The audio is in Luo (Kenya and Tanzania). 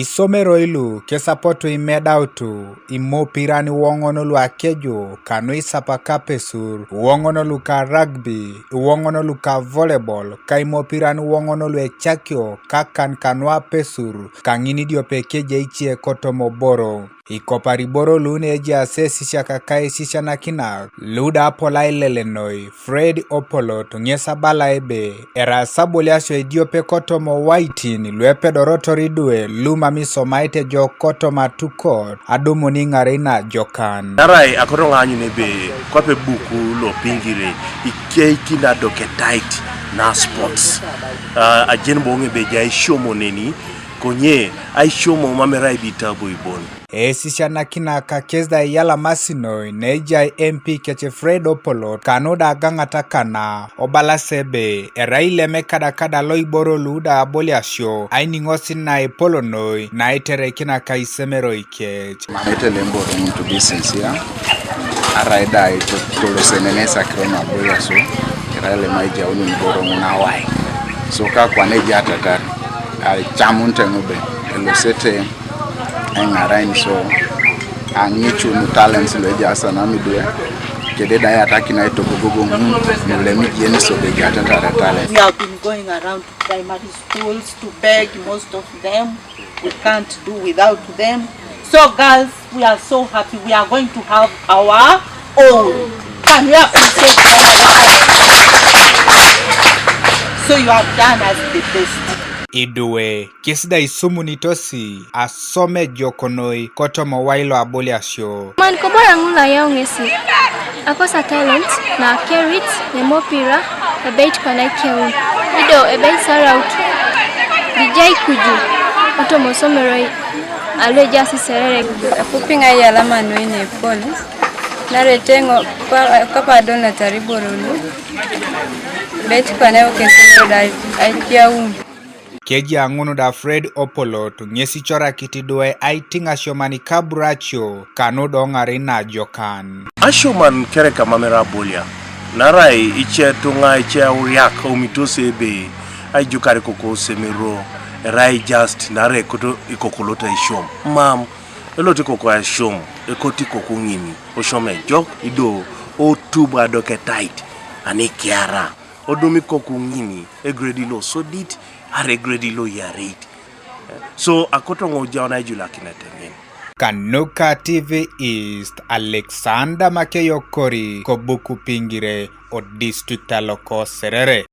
Isomero ilu kesapoto imedautu imopirani wongonolu akejo kanu isapaka pesur wongonolu ka rugby wongonolu ka volleyball ka imopirani wongonolu echakio kakan kanwa pesur kangini diope keje ichie kotomo boro ikopari boro lune eji asesi shaka kai sisha nakina luda apolai lelenoi Fred Opolot ngesa bala ebe era saboliasho idiope kotomo waitin luepe dorotoridue luma miso maite jo kotoma tukot adumu ningarina jokan narai akoronga anyu nebe kwape buku lo pingire ikeiki na doke tight na sports ajen bonge beja ishomo neni konye aishomo mamerai bitabo ibon Esisha nakina kakezda yala masinoi neja MP keche Fred Opolot kanoda gangata kana obala sebe eraile mekada loiboro luda Aboliak show aini ngosi na epolonoi na itere kina kaisemero ikech Mamete lemboro to be sincere araida ito tolosenenesa krona Aboliak show eraile maija unu mboro munawai so kwa neja atatari chamunte ngube elosete engarain so angichu no talents leja asana midwe kededa ya ataki na ito gogogo mulemi jeni so beja atara talent. We have been going around to primary schools to beg. Most of them we can't do without them. So girls, we are so happy we are going to have our own. Can we appreciate so you have done us the best. Idue kisida isumu nitosi asome jokonoi kotomo wailo Aboliak show Man kobora ngula yao ngesi akosa talent na carrot ne mopira ebait kana keu ido ebait sarout dijai kuju kotomo someroi aleja siserere kupinga yala manoine pole na retengo kapa dona tariborulu bait kana okesero dai aikiau Keji angunu da Fred Opolot ngesi chora kitidwe aitinga shomani kaburacho kanodo ngarina jokan. Ashoman kereka mamera Aboliak. Narai iche tunga iche Aruruk umitose ebe ai jukari koko semero rai just nare koto ikokolota ishom. Mam elote koko ishom ekoti koko ngimi oshome jok ido o tuba doke tight ane kiara odumi koko ngimi egredi lo sodit are grade lo yarit so akoto ngoja na jula kinatengen Kanuka TV East Alexander Makeyo Kori Kobuku Pingire o district aloko serere